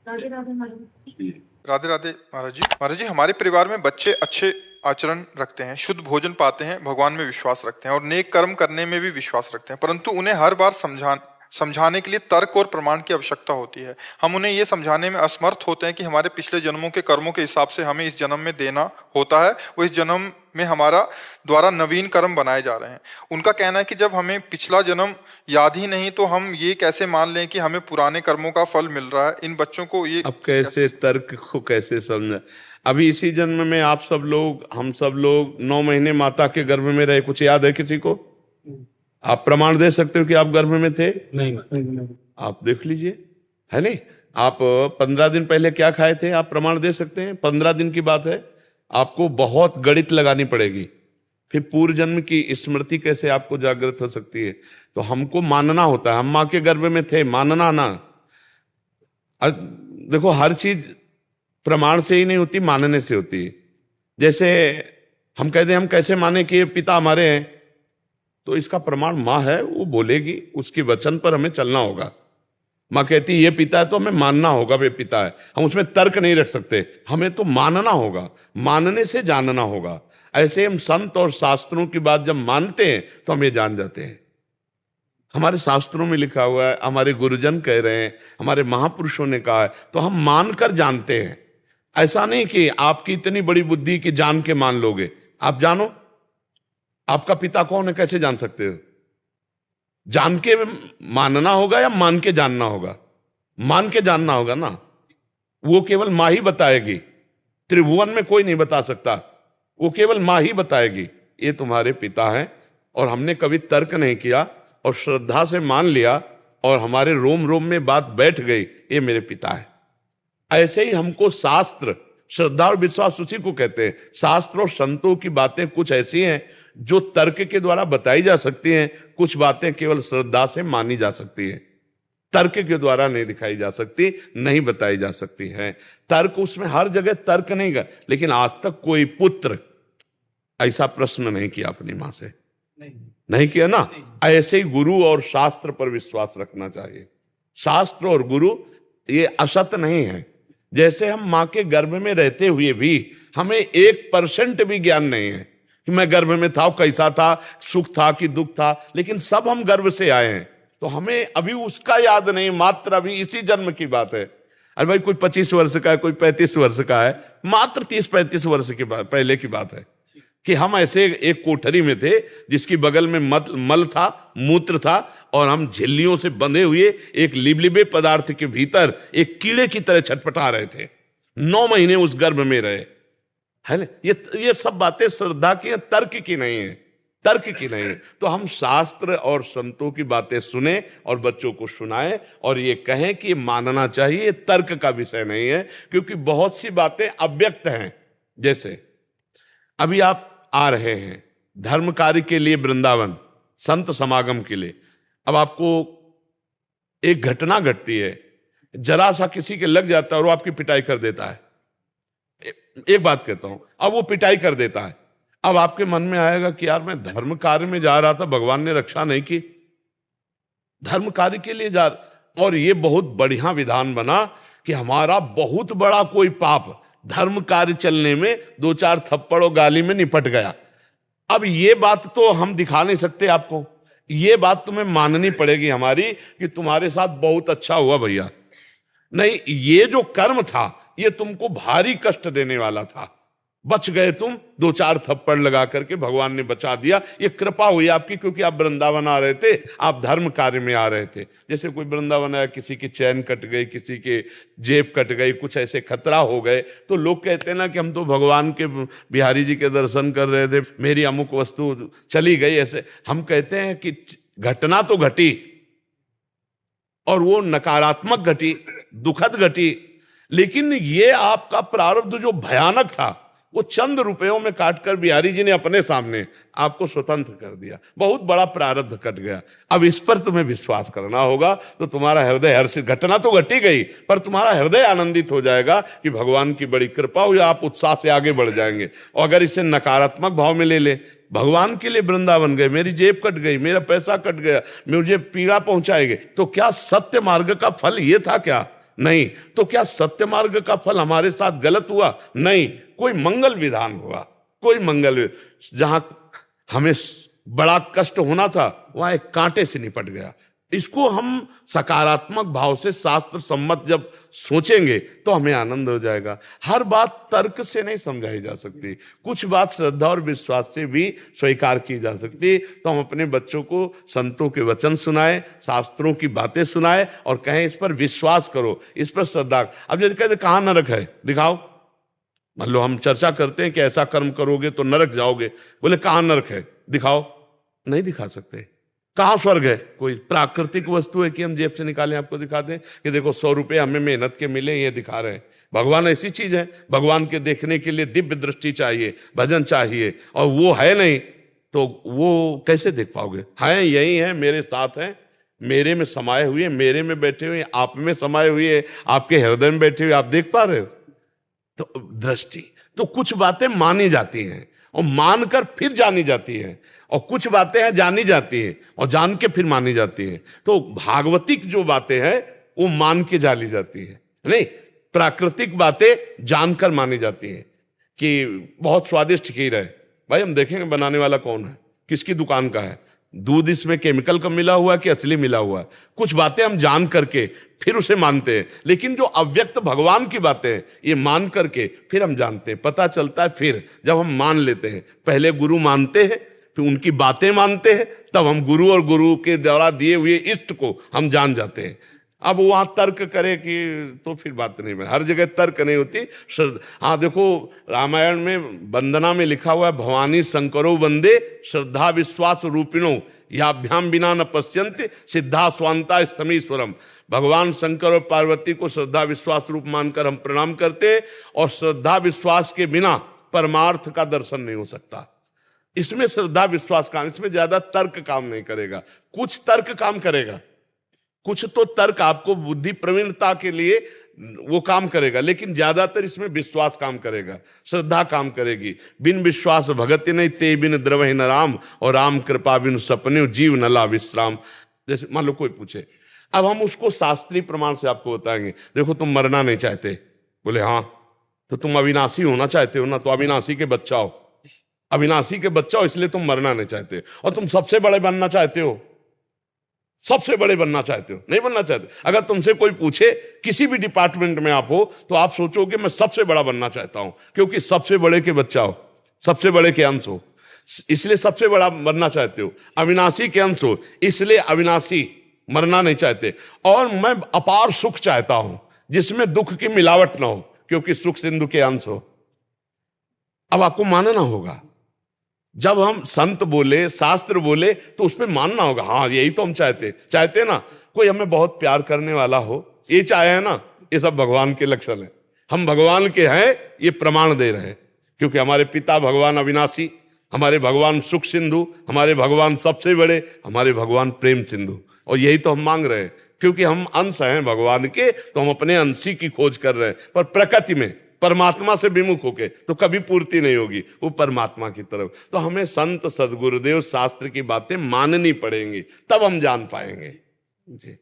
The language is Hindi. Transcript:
राधे राधे महाराज। राधे राधे महाराज जी। महाराज जी, हमारे परिवार में बच्चे अच्छे आचरण रखते हैं, शुद्ध भोजन पाते हैं, भगवान में विश्वास रखते हैं और नेक कर्म करने में भी विश्वास रखते हैं, परंतु उन्हें हर बार समझाने के लिए तर्क और प्रमाण की आवश्यकता होती है। हम उन्हें यह समझाने में असमर्थ होते हैं कि हमारे पिछले जन्मों के कर्मों के हिसाब से हमें इस जन्म में देना होता है, वो इस जन्म में हमारा द्वारा नवीन कर्म बनाए जा रहे हैं। उनका कहना है कि जब हमें पिछला जन्म याद ही नहीं तो हम ये कैसे मान लें कि हमें पुराने कर्मों का फल मिल रहा है। इन बच्चों को ये अब कैसे तर्क को कैसे समझा। अभी इसी जन्म में आप सब लोग, हम सब लोग 9 महीने माता के गर्भ में रहे, कुछ याद है किसी को? आप प्रमाण दे सकते हो कि आप गर्भ में थे? नहीं। आप देख लीजिए, है नहीं? आप 15 दिन पहले क्या खाए थे, आप प्रमाण दे सकते हैं? 15 दिन की बात है, आपको बहुत गणित लगानी पड़ेगी, फिर पूर्व जन्म की स्मृति कैसे आपको जागृत हो सकती है। तो हमको मानना होता है, हम माँ के गर्भ में थे, मानना ना। देखो, हर चीज प्रमाण से ही नहीं होती, मानने से होती है। जैसे हम कहते हैं हम कैसे माने कि पिता हमारे हैं, तो इसका प्रमाण माँ है, वो बोलेगी, उसके वचन पर हमें चलना होगा। माँ कहती है ये पिता है तो हमें मानना होगा वे पिता है, हम उसमें तर्क नहीं रख सकते, हमें तो मानना होगा, मानने से जानना होगा। ऐसे हम संत और शास्त्रों की बात जब मानते हैं तो हम ये जान जाते हैं। हमारे शास्त्रों में लिखा हुआ है, हमारे गुरुजन कह रहे हैं, हमारे महापुरुषों ने कहा है, तो हम मानकर जानते हैं। ऐसा नहीं कि आपकी इतनी बड़ी बुद्धि कि जान के मान लोगे। आप जानो आपका पिता कौन है, कैसे जान सकते हो? जान के मानना होगा या मान के जानना होगा? मान के जानना होगा ना, वो केवल माँ ही बताएगी, त्रिभुवन में कोई नहीं बता सकता, वो केवल माँ ही बताएगी ये तुम्हारे पिता हैं। और हमने कभी तर्क नहीं किया और श्रद्धा से मान लिया और हमारे रोम रोम में बात बैठ गई, ये मेरे पिता है। ऐसे ही हमको शास्त्र, श्रद्धा और विश्वास उसी को कहते हैं। शास्त्र और संतों की बातें कुछ ऐसी हैं जो तर्क के द्वारा बताई जा सकती हैं, कुछ बातें केवल श्रद्धा से मानी जा सकती हैं, तर्क के द्वारा नहीं दिखाई जा सकती, नहीं बताई जा सकती है। तर्क, उसमें हर जगह तर्क नहीं कर, लेकिन आज तक कोई पुत्र ऐसा प्रश्न नहीं किया अपनी मां से, नहीं किया ना। ऐसे ही गुरु और शास्त्र पर विश्वास रखना चाहिए। शास्त्र और गुरु ये असत नहीं है। जैसे हम मां के गर्भ में रहते हुए भी हमें 1% भी ज्ञान नहीं है कि मैं गर्भ में था, कैसा था, सुख था कि दुख था, लेकिन सब हम गर्भ से आए हैं, तो हमें अभी उसका याद नहीं, मात्र अभी इसी जन्म की बात है। अरे भाई, कोई 25 वर्ष का है, कोई 35 वर्ष का है, मात्र 30-35 वर्ष की बात, पहले की बात है कि हम ऐसे एक कोठरी में थे जिसकी बगल में मल था, मूत्र था, और हम झिल्लियों से बंधे हुए एक लिबलिबे पदार्थ के भीतर एक कीड़े की तरह छटपटा रहे थे। 9 महीने उस गर्भ में रहे, है ना। ये सब बातें श्रद्धा की हैं, तर्क की नहीं है, तर्क की नहीं है। तो हम शास्त्र और संतों की बातें सुने और बच्चों को सुनाएं और ये कहें कि मानना चाहिए, तर्क का विषय नहीं है, क्योंकि बहुत सी बातें अव्यक्त हैं। जैसे अभी आप आ रहे हैं धर्म कार्य के लिए वृंदावन, संत समागम के लिए, अब आपको एक घटना घटती है, जरा सा किसी के लग जाता है और वो आपकी पिटाई कर देता है। एक बात कहता हूं, अब वो पिटाई कर देता है, अब आपके मन में आएगा कि यार मैं धर्म कार्य में जा रहा था, भगवान ने रक्षा नहीं की, धर्म कार्य के लिए जा, और ये बहुत बढ़िया विधान बना कि हमारा बहुत बड़ा कोई पाप धर्म कार्य चलने में 2-4 थप्पड़ और गाली में निपट गया। अब ये बात तो हम दिखा नहीं सकते आपको, ये बात तुम्हें माननी पड़ेगी हमारी कि तुम्हारे साथ बहुत अच्छा हुआ भैया। नहीं, ये जो कर्म था ये तुमको भारी कष्ट देने वाला था, बच गए तुम, 2-4 थप्पड़ लगा करके भगवान ने बचा दिया, ये कृपा हुई आपकी, क्योंकि आप वृंदावन आ रहे थे, आप धर्म कार्य में आ रहे थे। जैसे कोई वृंदावन आया, किसी की चैन कट गई, किसी के जेब कट गई, कुछ ऐसे खतरा हो गए, तो लोग कहते हैं ना कि हम तो भगवान के बिहारी जी के दर्शन कर रहे थे, मेरी अमुक वस्तु चली गई। ऐसे हम कहते हैं कि घटना तो घटी और वो नकारात्मक घटी, दुखद घटी, लेकिन ये आपका प्रारब्ध जो भयानक था वो चंद रुपयों में काटकर बिहारी जी ने अपने सामने आपको स्वतंत्र कर दिया। बहुत बड़ा प्रारब्ध कट गया। अब इस पर तुम्हें विश्वास करना होगा, तो तुम्हारा हृदय हर्षित, घटना तो घटी गई पर तुम्हारा हृदय आनंदित हो जाएगा कि भगवान की बड़ी कृपा हुई, आप उत्साह से आगे बढ़ जाएंगे। और अगर इसे नकारात्मक भाव में ले ले, भगवान के लिए वृंदावन गए, मेरी जेब कट गई, मेरा पैसा कट गया, मुझे पीड़ा पहुंचाएंगे, तो क्या सत्य मार्ग का फल ये था क्या? नहीं। तो क्या सत्य मार्ग का फल हमारे साथ गलत हुआ? नहीं, कोई मंगल विधान हुआ, कोई मंगल। जहां हमें बड़ा कष्ट होना था वहां एक कांटे से निपट गया। इसको हम सकारात्मक भाव से शास्त्र सम्मत जब सोचेंगे तो हमें आनंद हो जाएगा। हर बात तर्क से नहीं समझाई जा सकती, कुछ बात श्रद्धा और विश्वास से भी स्वीकार की जा सकती। तो हम अपने बच्चों को संतों के वचन सुनाएं, शास्त्रों की बातें सुनाएं और कहें इस पर विश्वास करो, इस पर श्रद्धा। अब यदि कहते कहाँ नरक है दिखाओ, मान लो हम चर्चा करते हैं कि ऐसा कर्म करोगे तो नरक जाओगे, बोले कहाँ नरक है दिखाओ, नहीं दिखा सकते। कहाँ स्वर्ग है? कोई प्राकृतिक वस्तु है कि हम जेब से निकालें आपको दिखा दें कि देखो 100 रुपये हमें मेहनत के मिले, ये दिखा रहे हैं। भगवान ऐसी चीज है, भगवान के देखने के लिए दिव्य दृष्टि चाहिए, भजन चाहिए, और वो है नहीं तो वो कैसे देख पाओगे? है यही है, मेरे साथ है, मेरे में समाये हुए, मेरे में बैठे हुए, आप में समाये हुए, आपके हृदय में बैठे हुए, आप देख पा रहे हो? तो दृष्टि। तो कुछ बातें मानी जाती हैं और मानकर फिर जानी जाती है, और कुछ बातें हैं जानी जाती है और जान के फिर मानी जाती है। तो भागवतिक जो बातें हैं वो मान के जानी जाती है, नहीं प्राकृतिक बातें जानकर मानी जाती है। कि बहुत स्वादिष्ट खीर है, भाई हम देखेंगे बनाने वाला कौन है, किसकी दुकान का है, दूध इसमें केमिकल का मिला हुआ है कि असली मिला हुआ है। कुछ बातें हम जान करके फिर उसे मानते हैं, लेकिन जो अव्यक्त भगवान की बातें हैं ये मान करके फिर हम जानते हैं, पता चलता है फिर जब हम मान लेते हैं। पहले गुरु मानते हैं, फिर उनकी बातें मानते हैं, तब हम गुरु और गुरु के द्वारा दिए हुए इष्ट को हम जान जाते हैं। अब वहां तर्क करे कि तो फिर बात नहीं बने, हर जगह तर्क नहीं होती। हाँ देखो रामायण में वंदना में लिखा हुआ है, भवानी शंकरो वंदे श्रद्धा विश्वास रूपिणो याभ्याम बिना न पश्यन्ति सिद्धा स्वांता स्तमीश्वरम। भगवान शंकर और पार्वती को श्रद्धा विश्वास रूप मानकर हम प्रणाम करते हैं, और श्रद्धा विश्वास के बिना परमार्थ का दर्शन नहीं हो सकता। इसमें श्रद्धा विश्वास काम, इसमें ज्यादा तर्क काम नहीं करेगा, कुछ तर्क काम करेगा, कुछ तो तर्क आपको बुद्धि प्रवीणता के लिए वो काम करेगा, लेकिन ज्यादातर इसमें विश्वास काम करेगा, श्रद्धा काम करेगी। बिन विश्वास भगति नहीं ते बिन द्रवहि न राम, और राम कृपा बिन सपने जीव न ला विश्राम। जैसे मान लो कोई पूछे, अब हम उसको शास्त्रीय प्रमाण से आपको बताएंगे, देखो तुम मरना नहीं चाहते, बोले हाँ, तो तुम अविनाशी होना चाहते हो ना, तो अविनाशी के बच्चा हो, अविनाशी के बच्चा हो इसलिए तुम मरना नहीं चाहते। और तुम सबसे बड़े बनना चाहते हो, सबसे बड़े बनना चाहते हो, नहीं बनना चाहते। अगर तुमसे कोई पूछे किसी भी डिपार्टमेंट में आप हो तो आप सोचोगे मैं सबसे बड़ा बनना चाहता हूं, क्योंकि सबसे बड़े के बच्चा हो, सबसे बड़े के अंश हो, इसलिए सबसे बड़ा बनना चाहते हो। अविनाशी के अंश हो इसलिए अविनाशी, मरना नहीं चाहते। और मैं अपार सुख चाहता हूं जिसमें दुख की मिलावट ना हो, क्योंकि सुख सिंधु के अंश हो। अब आपको मानना होगा, जब हम संत बोले शास्त्र बोले तो उस पर मानना होगा, हाँ यही तो हम चाहते ना। कोई हमें बहुत प्यार करने वाला हो, ये चाहे है ना, ये सब भगवान के लक्षण है। हम भगवान के हैं ये प्रमाण दे रहे हैं, क्योंकि हमारे पिता भगवान अविनाशी, हमारे भगवान सुख सिंधु, हमारे भगवान सबसे बड़े, हमारे भगवान प्रेम सिंधु। और यही तो हम मांग रहे हैं, क्योंकि हम अंश हैं भगवान के, तो हम अपने अंशी की खोज कर रहे हैं। पर प्रकृति में परमात्मा से विमुख होके तो कभी पूर्ति नहीं होगी, वो परमात्मा की तरफ। तो हमें संत सदगुरुदेव शास्त्र की बातें माननी पड़ेंगी, तब हम जान पाएंगे जी।